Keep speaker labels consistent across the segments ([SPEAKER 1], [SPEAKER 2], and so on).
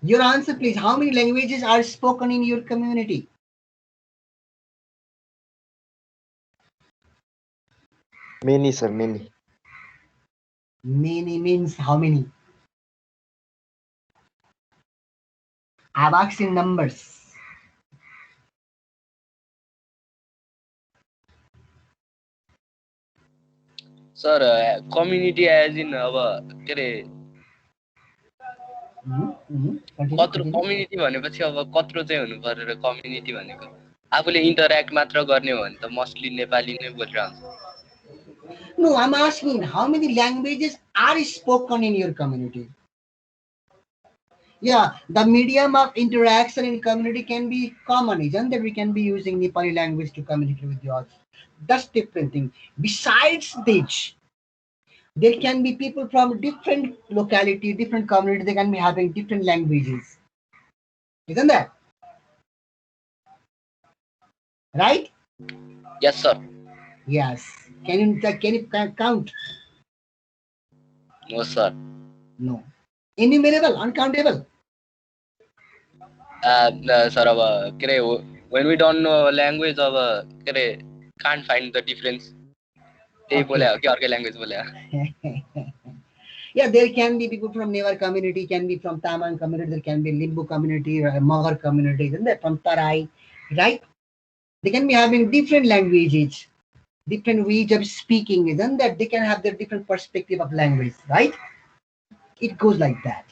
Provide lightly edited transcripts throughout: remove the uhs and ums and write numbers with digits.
[SPEAKER 1] Your answer, please. How many languages are spoken in your community?
[SPEAKER 2] Many, sir, many.
[SPEAKER 1] Many means how many? I've asked in numbers.
[SPEAKER 3] Sir, community as in our
[SPEAKER 1] Continue,
[SPEAKER 3] कत्रो
[SPEAKER 1] continue.
[SPEAKER 3] Community भनेपछि अब कत्रो चाहिँ हुनु पर्यो र community भनेको आफूले interact मात्र गर्ने हो भने त मोस्टली नेपाली नै बोलिरहन्छ
[SPEAKER 1] No, I'm asking how many languages are spoken in your community? Yeah, the medium of interaction in community can be common, isn't that? We can be using Nepali language to communicate with you all. That's different thing. Besides this, there can be people from different locality, different community. They can be having different languages, isn't that right?
[SPEAKER 3] Yes, sir.
[SPEAKER 1] Yes. Can you count?
[SPEAKER 3] No, sir.
[SPEAKER 1] No. Innumerable, uncountable.
[SPEAKER 3] Sir, when we don't know language of can't find the difference.
[SPEAKER 1] Okay. Yeah, there can be people from Nevar community, can be from Tamang community, there can be Limbu community, Magar community, isn't there? From Tarai, right? They can be having different languages, different ways of speaking, isn't that? They can have their different perspective of language, right? It goes like that.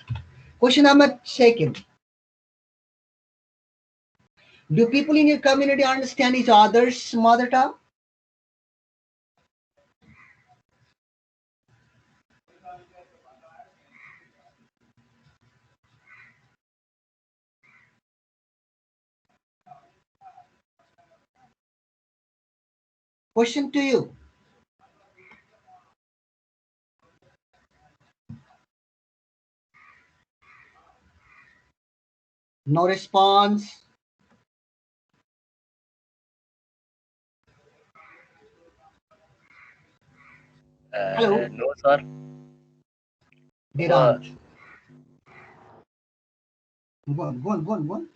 [SPEAKER 1] Question number second. Do people in your community understand each other's mother tongue? Question to you. No response. Hello?
[SPEAKER 3] No, sir.
[SPEAKER 1] They don't. Go on.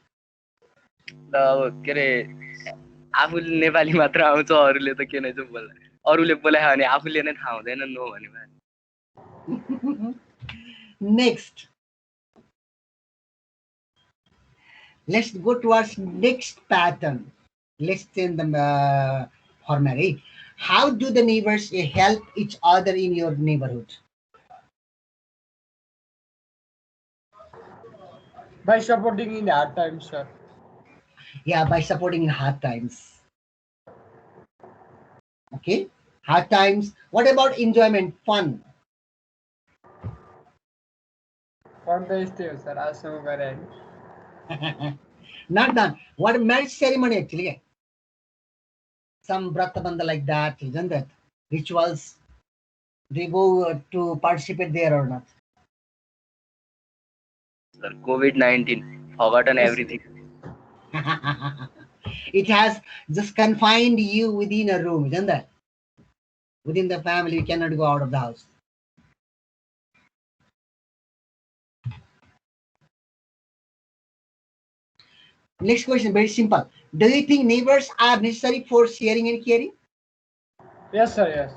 [SPEAKER 3] आफूले नेपाली मात्र आउँछ अरूले त के नै चाहिँ बोल्ला अरूले बोलायो भने आफूले नै थाहा हुँदैन नो भने
[SPEAKER 1] Next. Let's go towards next pattern. Let's change the format. How do the neighbors help each other in your neighborhood?
[SPEAKER 4] By supporting in hard times, sir.
[SPEAKER 1] Yeah, by supporting in hard times. Okay, hard times. What about enjoyment, fun?
[SPEAKER 4] Fun the stay, sir. Asam kare.
[SPEAKER 1] Not done. What a marriage ceremony actually? Some brata banda like that, isn't that? Rituals. They go to participate there or not?
[SPEAKER 3] Sir, COVID-19 forgotten everything.
[SPEAKER 1] It has just confined you within a room, isn't that? Within the family, you cannot go out of the house. Next question, very simple. Do you think neighbors are necessary for sharing and caring?
[SPEAKER 4] Yes, sir. Yes.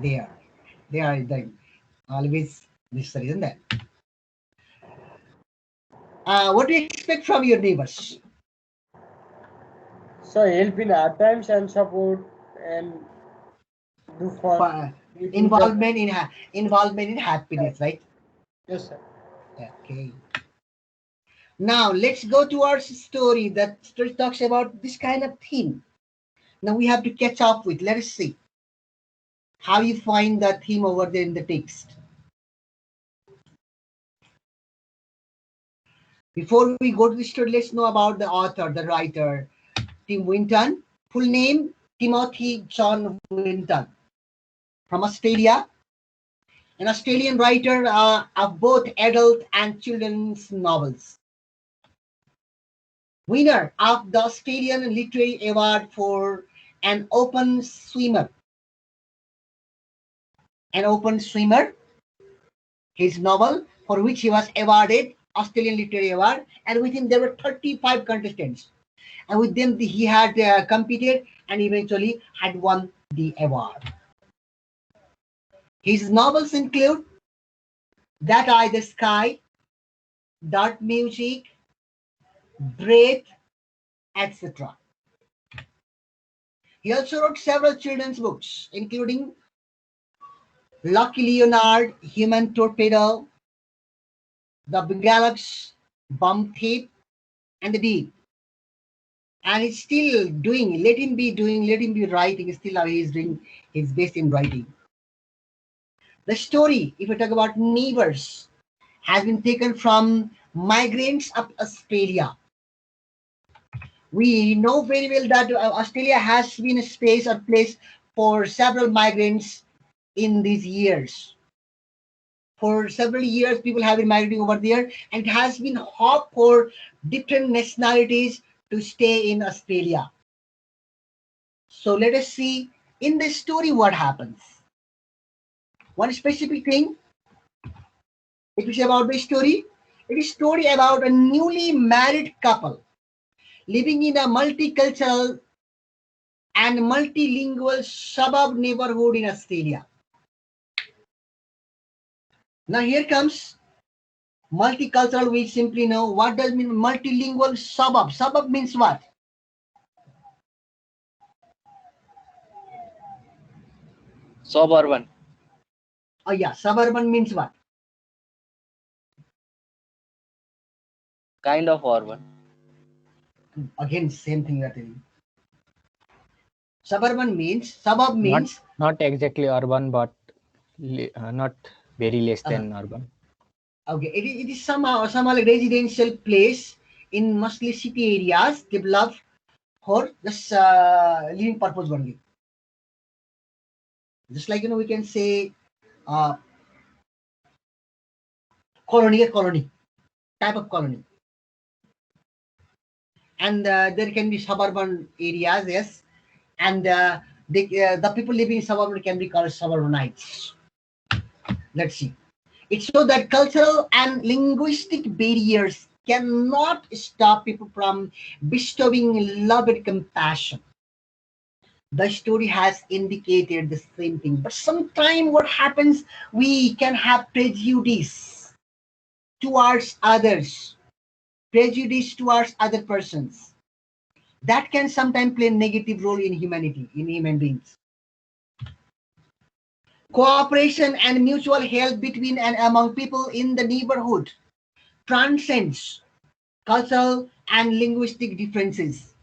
[SPEAKER 1] They are. They are always necessary, isn't that? What do you expect from your neighbors?
[SPEAKER 4] So help in hard times and support and do fun.
[SPEAKER 1] Involvement in happiness, right?
[SPEAKER 4] Yes, sir.
[SPEAKER 1] Okay. Now let's go to our story. That story talks about this kind of theme. Now we have to catch up with. Let us see how you find that theme over there in the text. Before we go to the story, let's know about the author, the writer, Tim Winton. Full name, Timothy John Winton. From Australia. An Australian writer of both adult and children's novels. Winner of the Australian Literary Award for An Open Swimmer. An Open Swimmer, his novel, for which he was awarded Australian Literary Award, and with him there were 35 contestants. And with them he had competed and eventually had won the award. His novels include That Eye the Sky, Dark Music, Breath, etc. He also wrote several children's books, including Lucky Leonard, Human Torpedo, The Bengalux, Bomb Thief, and The Deep. And he's still doing, let him be writing. Still how he is doing his best in writing. The story, if we talk about neighbors, has been taken from Migrants of Australia. We know very well that Australia has been a space or place for several migrants in these years. For several years, people have been migrating over there, and it has been hard for different nationalities to stay in Australia. So let us see in this story what happens. One specific thing, if we say about this story, it is a story about a newly married couple living in a multicultural and multilingual suburb neighborhood in Australia. Now here comes multicultural. We simply know what does mean multilingual suburb. Suburb means what?
[SPEAKER 3] Suburban.
[SPEAKER 1] Oh yeah, suburban means what?
[SPEAKER 3] Kind of urban.
[SPEAKER 1] Again, same thing we are telling. Suburban means, suburb means.
[SPEAKER 5] Not exactly urban, but not very less than urban.
[SPEAKER 1] Okay, it is somehow like residential place in mostly city areas developed for just living purpose only. Just like we can say colony type of colony, and there can be suburban areas, yes, and the people living in suburban can be called suburbanites. Let's see. It's so that cultural and linguistic barriers cannot stop people from bestowing love and compassion. The story has indicated the same thing. But sometimes what happens, we can have prejudice towards others, prejudice towards other persons. That can sometimes play a negative role in humanity, in human beings. Cooperation and mutual help between and among people in the neighborhood transcends cultural and linguistic differences.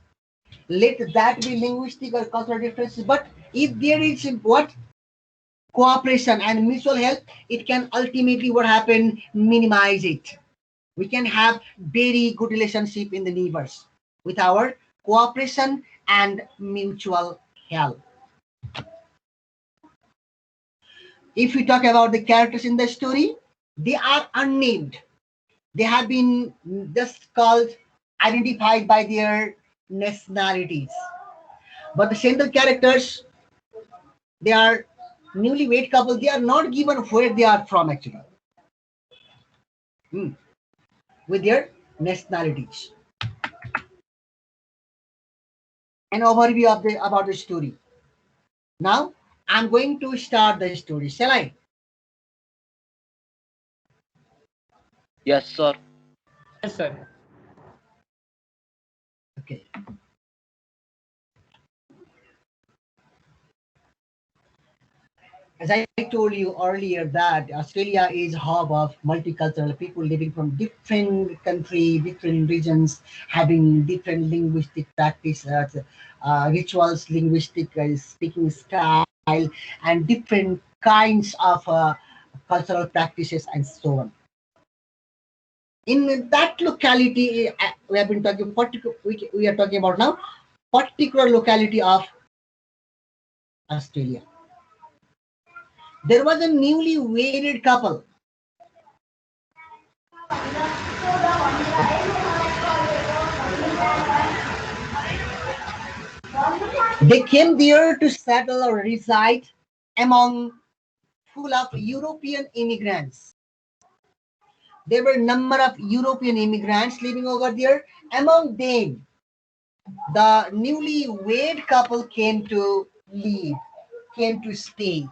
[SPEAKER 1] Let that be linguistic or cultural differences, but if there is what? Cooperation and mutual help, it can ultimately what happen? Minimize it. We can have very good relationship in the neighbors with our cooperation and mutual help. If we talk about the characters in the story, they are unnamed. They have been just called, identified by their nationalities. But the central characters, they are newlywed couple. They are not given where they are from actually, with their nationalities. An overview of about the story. Now I'm going to start the story. Shall I?
[SPEAKER 3] Yes, sir.
[SPEAKER 4] Yes, sir.
[SPEAKER 1] Okay. As I told you earlier that Australia is a hub of multicultural people living from different countries, different regions, having different linguistic practice, rituals, linguistic speaking style, and different kinds of cultural practices and so on. In that locality, we have been talking we are talking about now particular locality of Australia. There was a newly wedded couple. They came there to settle or reside among full of European immigrants. there were a number of European immigrants living over there. Among them, the newly-wed couple came to live, came to stay.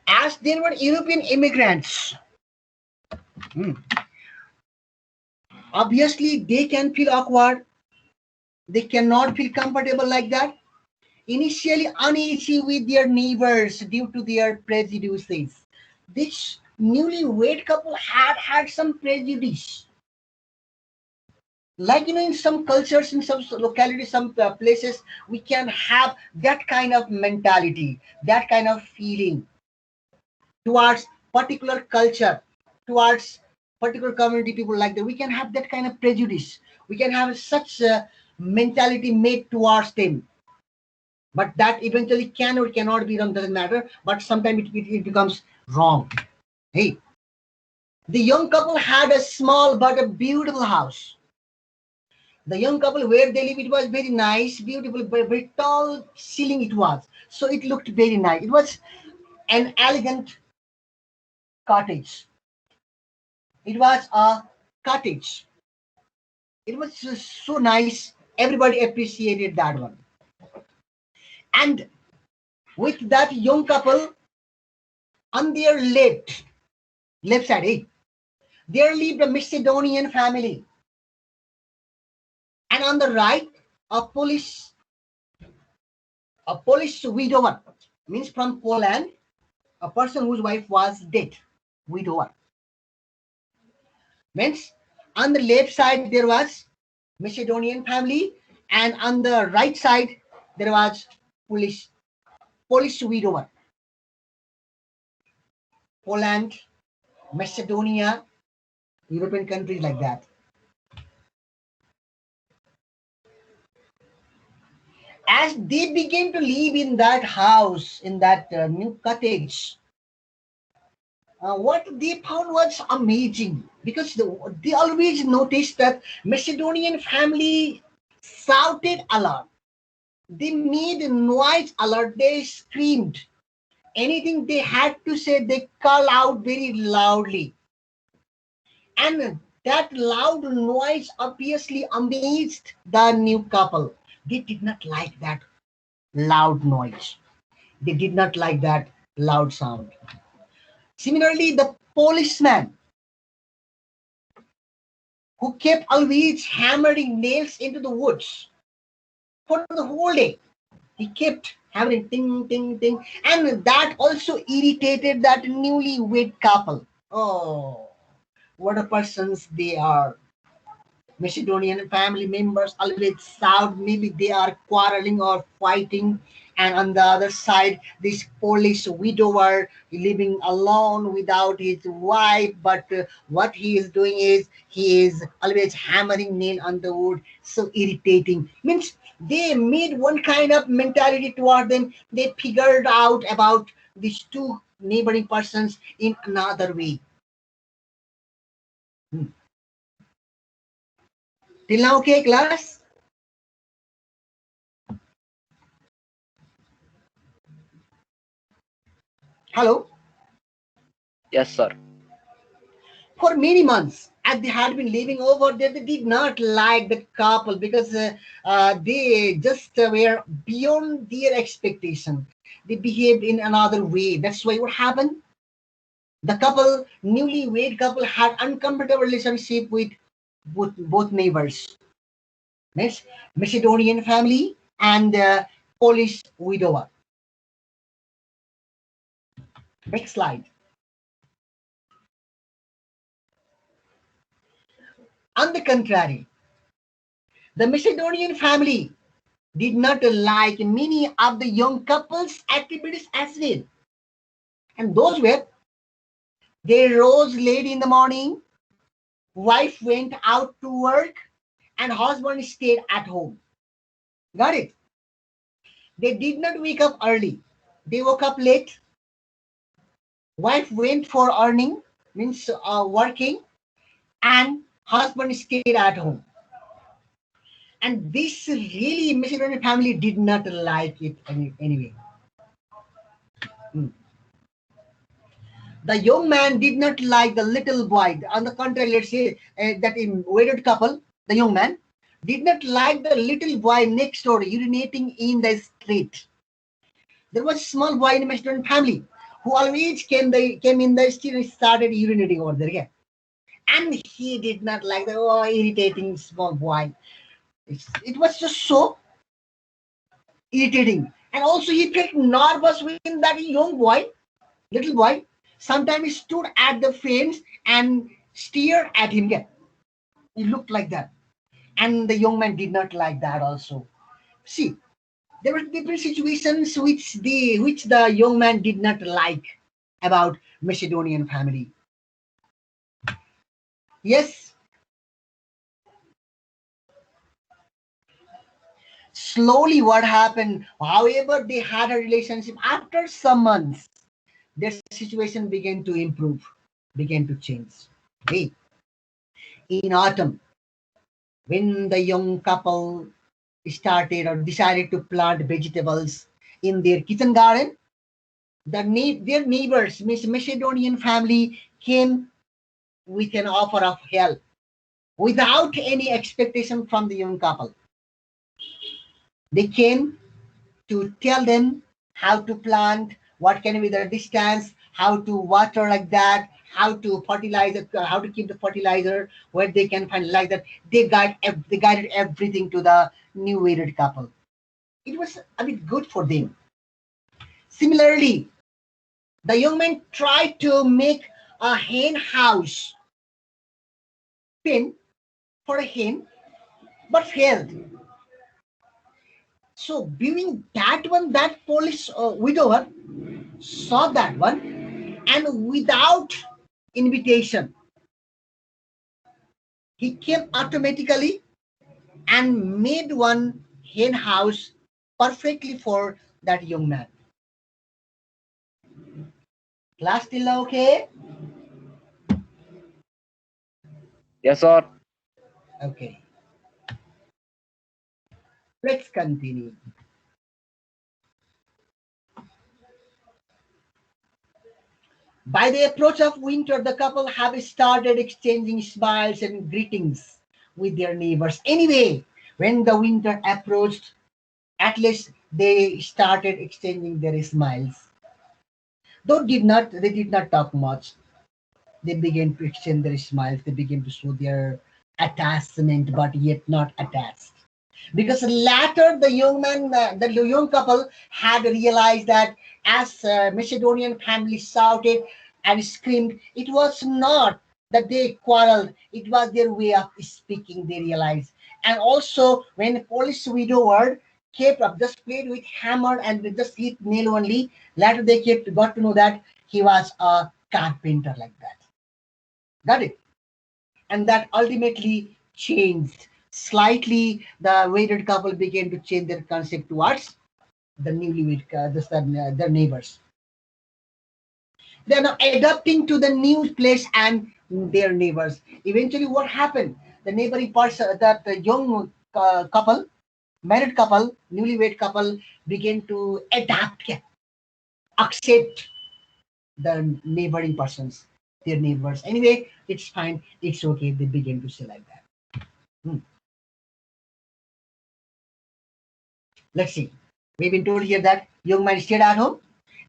[SPEAKER 1] As there were European immigrants, obviously they can feel awkward. They cannot feel comfortable like that. Initially uneasy with their neighbors due to their prejudices. This newly-wed couple had some prejudice. Like, in some cultures, in some localities, some places, we can have that kind of mentality, that kind of feeling towards particular culture, towards particular community people like that. We can have that kind of prejudice. We can have such mentality made towards them. But that eventually can or cannot be wrong, doesn't matter. But sometimes it becomes wrong. Hey, the young couple had a small but a beautiful house. The young couple where they live, it was very nice, beautiful, very tall ceiling it was. So it looked very nice. It was an elegant cottage. It was a cottage. It was just so nice. Everybody appreciated that one. And with that young couple, on their left side, there lived a Macedonian family. And on the right, a Polish widower, means from Poland, a person whose wife was dead, widower. Means on the left side there was Macedonian family, and on the right side there was Polish widower. Poland, Macedonia, European countries like that. As they began to live in that house, in that new cottage, what they found was amazing, because they always noticed that Macedonian family shouted a lot. They made noise a lot. They screamed. Anything they had to say, they call out very loudly. And that loud noise obviously amazed the new couple. They did not like that loud noise. They did not like that loud sound. Similarly, the policeman who kept always hammering nails into the woods for the whole day. He kept hammering ting, ting, ting. And that also irritated that newly-wed couple. Oh, what a persons they are. Macedonian family members always shout, maybe they are quarreling or fighting. And on the other side, this Polish widower living alone without his wife. But what he is doing is he is always hammering nail on the wood. So irritating. Means they made one kind of mentality toward them. They figured out about these two neighboring persons in another way. Till now, okay, class? Hello?
[SPEAKER 3] Yes, sir.
[SPEAKER 1] For many months, as they had been living over there, they did not like the couple, because they just were beyond their expectation. They behaved in another way. That's why what happened? The couple, newly-wed couple, had uncomfortable relationship with both neighbors. Next, Macedonian family and Polish widower. Next slide. On the contrary, the Macedonian family did not like many of the young couple's activities as well. And those were, they rose late in the morning, wife went out to work, and husband stayed at home. Got it? They did not wake up early. They woke up late. Wife went for earning, means working, and husband stayed at home. And this really Macedonian family did not like it anyway. Hmm. The young man did not like the little boy. On the contrary, let's say that in wedded couple, the young man did not like the little boy next door urinating in the street. There was a small boy in the Macedonian family who always came in the street and started urinating over there. Yeah. And he did not like the irritating small boy. It was just so irritating. And also he felt nervous when that young boy, little boy, sometimes he stood at the fence and stared at him. Yeah. He looked like that. And the young man did not like that also. See, there were different situations which the young man did not like about Macedonian family. Yes, slowly what happened, however they had a relationship, after some months their situation began to improve, began to change. Hey, in autumn, when the young couple started or decided to plant vegetables in their kitchen garden, their neighbors, Macedonian family, came with an offer of help without any expectation from the young couple. They came to tell them how to plant, what can be the distance, how to water like that, how to fertilize, how to keep the fertilizer, where they can find like that. They guided everything to the new wedded couple. It was a bit good for them. Similarly, the young man tried to make a hen house pen for a hen, but failed. So, viewing that one, that Polish widower saw that one, and without invitation, he came automatically and made one hen house perfectly for that young man. Class still okay?
[SPEAKER 3] Yes, sir.
[SPEAKER 1] Okay. Let's continue. By the approach of winter, the couple have started exchanging smiles and greetings with their neighbors. Anyway, when the winter approached, at least they started exchanging their smiles. Though they did not talk much. They began to exchange their smiles. They began to show their attachment, but yet not attached. Because later the young couple had realized that as Macedonian family shouted and screamed, it was not that they quarreled, it was their way of speaking, they realized. And also when Polish widower kept up, just played with hammer and they just hit nail only, later they got to know that he was a carpenter like that. Got it? And that ultimately changed. Slightly, the wedded couple began to change their concept towards the newlywed, their neighbors. They are now adapting to the new place and their neighbors. Eventually, what happened? The neighboring person, that the young couple, married couple, newlywed couple, began to adapt, yeah, accept the neighboring persons, their neighbors. Anyway, it's fine, it's okay. They begin to say like that. Hmm. Let's see. We've been told here that young man stayed at home.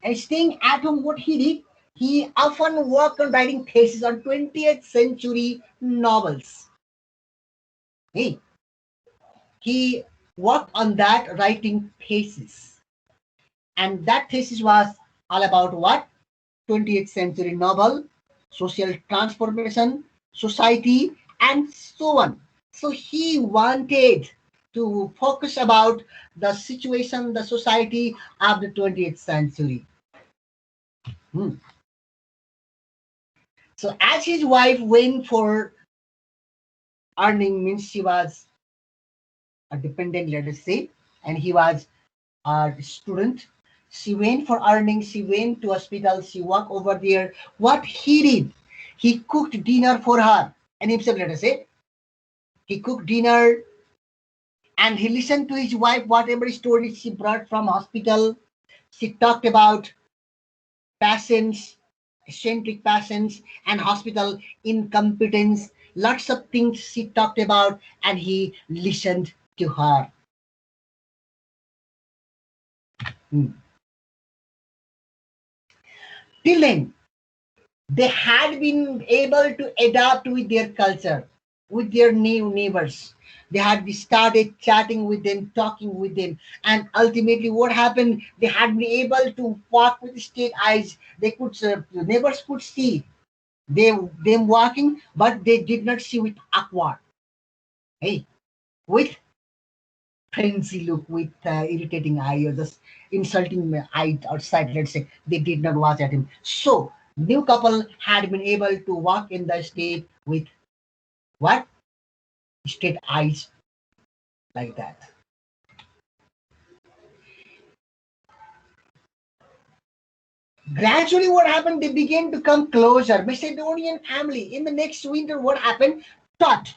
[SPEAKER 1] And staying at home, what he did, he often worked on writing theses on 20th century novels. Hey, he worked on that writing thesis. And that thesis was all about what? 20th century novel, social transformation, society, and so on. So he wanted to focus about the situation, the society of the 20th century. Hmm. So as his wife went for earning, means she was a dependent, let us say, and he was a student. She went for earning, she went to hospital, she walked over there. What he did, he cooked dinner for her and himself, let us say, He cooked dinner and he listened to his wife, whatever stories she brought from hospital. She talked about patients, eccentric patients, and hospital incompetence. Lots of things she talked about, and he listened to her. Hmm. Till then, they had been able to adapt with their culture, with their new neighbors. They had started chatting with them, talking with them, and ultimately, what happened? They had been able to walk with straight eyes. They could, the neighbors could see them walking, but they did not see with awkward, hey, with frenzy look, with irritating eye, or just insulting eye outside. Let's say they did not watch at him. So new couple had been able to walk in the state with what? Straight eyes, like that. Gradually, what happened? They began to come closer. Macedonian family in the next winter, what happened? Taught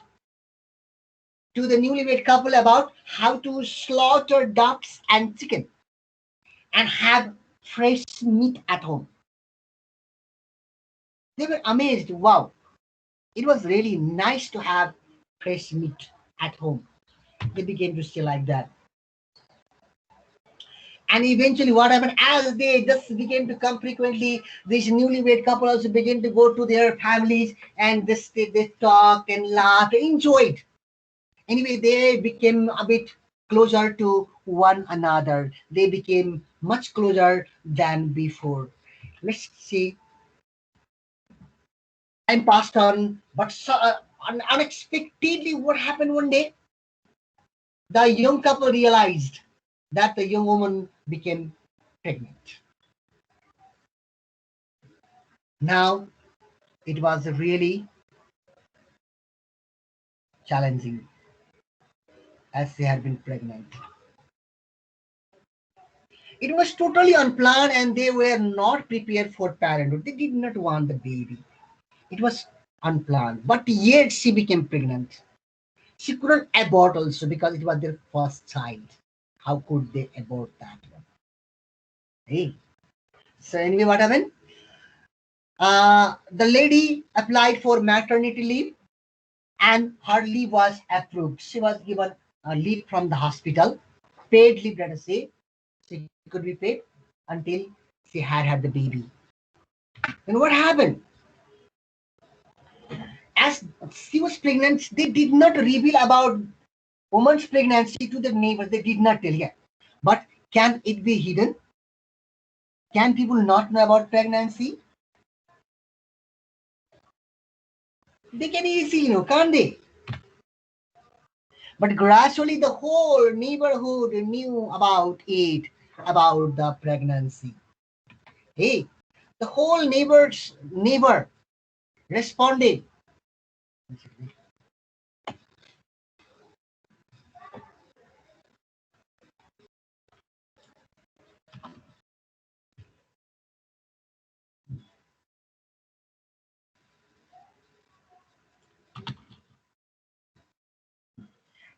[SPEAKER 1] to the newlywed couple about how to slaughter ducks and chicken and have fresh meat at home. They were amazed. Wow, it was really nice to have fresh meat at home. They began to say like that. And eventually, what happened? As they just began to come frequently, this newlywed couple also began to go to their families, and they talk and laugh, enjoyed. Anyway, they became a bit closer to one another. They became much closer than before. Let's see. Time passed on, but unexpectedly, what happened one day? The young couple realized that the young woman became pregnant. Now, it was really challenging as they had been pregnant. It was totally unplanned and they were not prepared for parenthood. They did not want the baby. It was unplanned, but yet she became pregnant. She couldn't abort also because it was their first child. How could they abort that one? Hey. So anyway, what happened? The lady applied for maternity leave and her leave was approved. She was given a leave from the hospital, paid leave, let us say. She could be paid until she had the baby. And what happened? As she was pregnant, they did not reveal about woman's pregnancy to the neighbors. They did not tell yet. But can it be hidden? Can people not know about pregnancy? They can easily know, can't they? But gradually the whole neighborhood knew about it, about the pregnancy. Hey, the whole neighbor responded.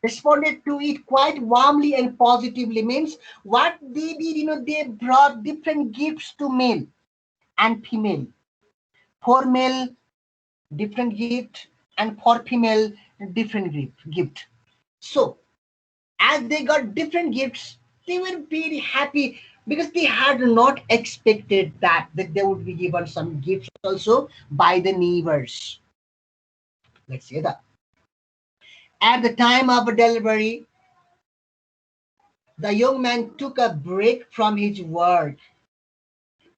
[SPEAKER 1] Responded to it quite warmly and positively. Means what they did, they brought different gifts to male and female. For male, different gift, and for female, different gift. So as they got different gifts, they were very happy because they had not expected that they would be given some gifts also by the neighbors. Let's say that. At the time of delivery, the young man took a break from his work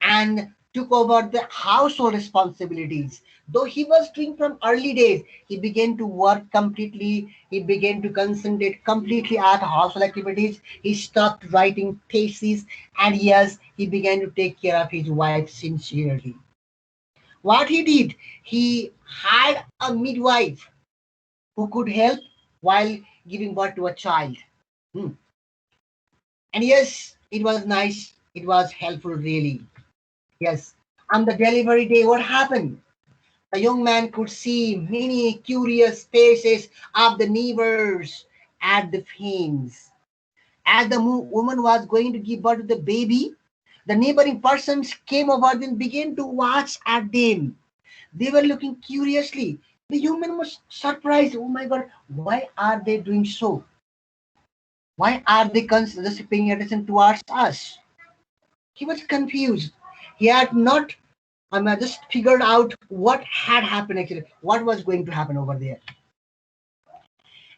[SPEAKER 1] and took over the household responsibilities. Though he was doing from early days, he began to work completely. He began to concentrate completely at household activities. He stopped writing theses, and yes, he began to take care of his wife sincerely. What he did, he hired a midwife who could help while giving birth to a child. Hmm. And yes, it was nice. It was helpful, really. Yes. On the delivery day, what happened? The young man could see many curious faces of the neighbors at the fence. As the woman was going to give birth to the baby, the neighboring persons came over and began to watch at them. They were looking curiously. The young man was surprised. Oh my God, why are they doing so? Why are they just paying attention towards us? He was confused. He had not just figured out what had happened actually, what was going to happen over there.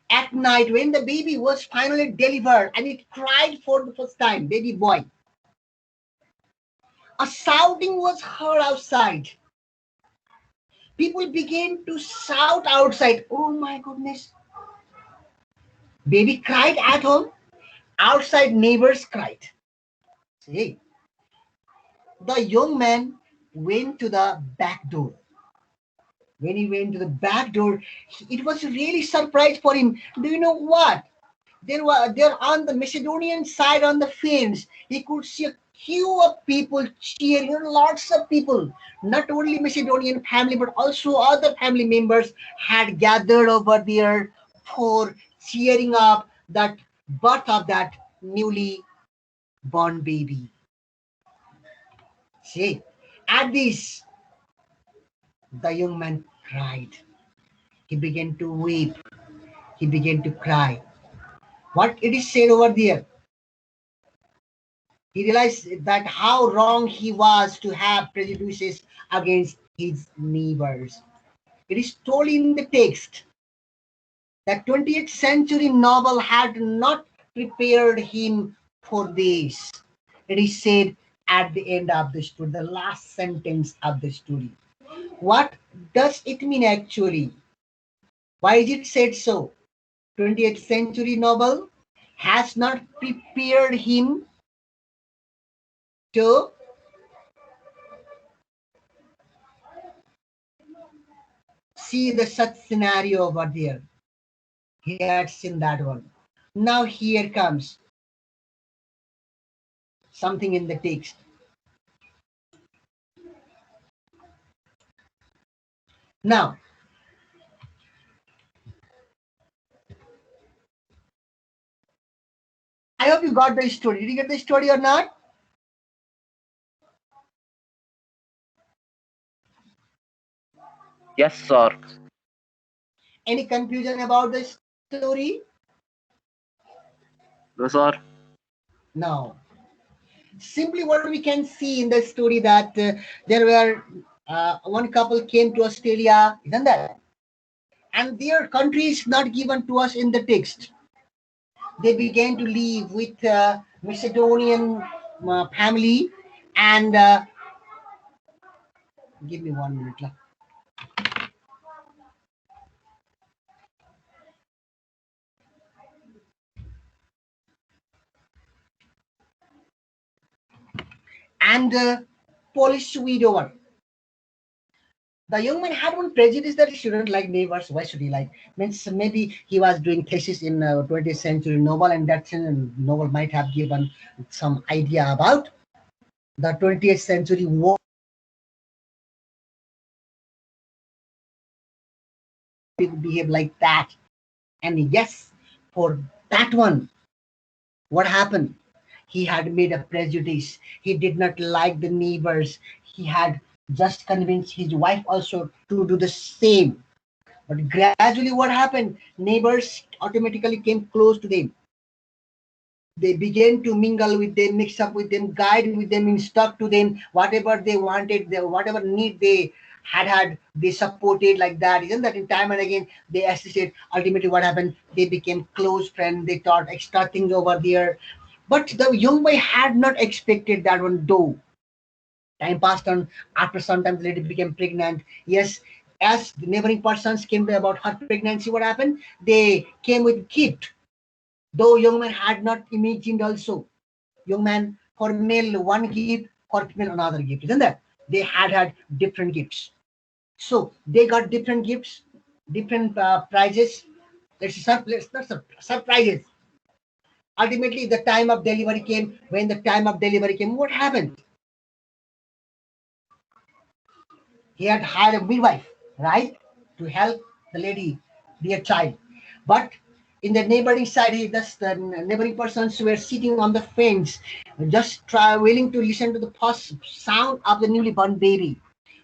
[SPEAKER 1] At night, when the baby was finally delivered and it cried for the first time, baby boy, a shouting was heard outside. People began to shout outside. Oh my goodness. Baby cried at home. Outside, neighbors cried. See, the young man went to the back door. When he went to the back door, it was really surprise for him. Do you know what? There on the Macedonian side on the fence, he could see a queue of people cheering, lots of people. Not only Macedonian family, but also other family members had gathered over there for cheering up that birth of that newly born baby. See, at this, the young man cried. He began to weep. He began to cry. What it is said over there? He realized that how wrong he was to have prejudices against his neighbors. It is told in the text that 20th century novel had not prepared him for this. It is said at the end of the story, the last sentence of the story. What does it mean actually? Why is it said so? 20th century novel has not prepared him to see the such scenario over there. He had seen that one. Now here comes something in the text. Now, I hope you got the story. Did you get the story or not?
[SPEAKER 3] Yes, sir.
[SPEAKER 1] Any confusion about the story?
[SPEAKER 3] No, sir.
[SPEAKER 1] No. Simply what we can see in the story that there were one couple came to Australia, isn't that? And their country is not given to us in the text. They began to live with Macedonian family and give me 1 minute. And Polish widower. The young man had one prejudice that he shouldn't like neighbors. Why should he like? Means maybe he was doing thesis in 20th century novel, and that novel might have given some idea about the 20th century war. People behave like that, and yes, for that one, what happened? He had made a prejudice. He did not like the neighbors. He had just convinced his wife also to do the same. But gradually, what happened? Neighbors automatically came close to them. They began to mingle with them, mix up with them, guide with them, instruct to them whatever they wanted, whatever need they had, they supported like that. Isn't that in time and again they assisted? Ultimately, what happened? They became close friends. They taught extra things over there. But the young boy had not expected that one, though. Time passed on. After some time, the lady became pregnant. Yes, as the neighboring persons came to about her pregnancy, what happened? They came with gift. Though young man had not imagined also. Young man for male one gift, for female another gift. Isn't that? They had different gifts. So they got different gifts, different prizes. Let's not surprises. Ultimately, the time of delivery came. When the time of delivery came, what happened? He had hired a midwife. right, to help the lady, dear child. But in the neighboring side, the neighboring persons were sitting on the fence, just willing to listen to the first sound of the newly born baby.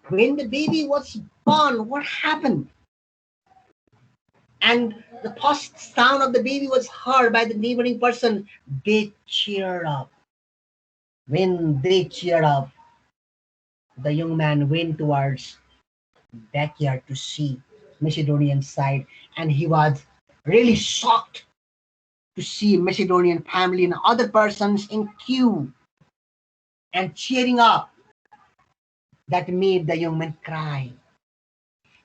[SPEAKER 1] When the baby was born, what happened? And the first sound of the baby was heard by the neighboring person. They cheered up. When they cheered up, the young man went towards backyard to see Macedonian side, and he was really shocked to see Macedonian family and other persons in queue and cheering up. That made the young man cry,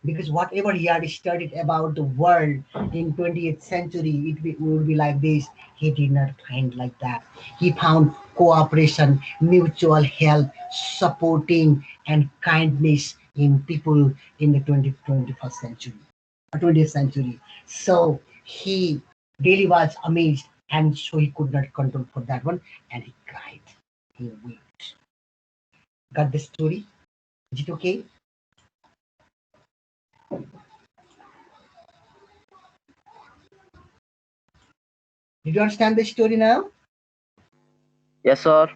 [SPEAKER 1] because whatever he had studied about the world in 20th century, would be like this. He did not find like that. He found cooperation, mutual help, supporting, and kindness in people in the 21st century, or 20th century. So he really was amazed, and so he could not control for that one, and he cried. He wept. Got the story? Is it okay? Did you understand the story now?
[SPEAKER 3] Yes, sir.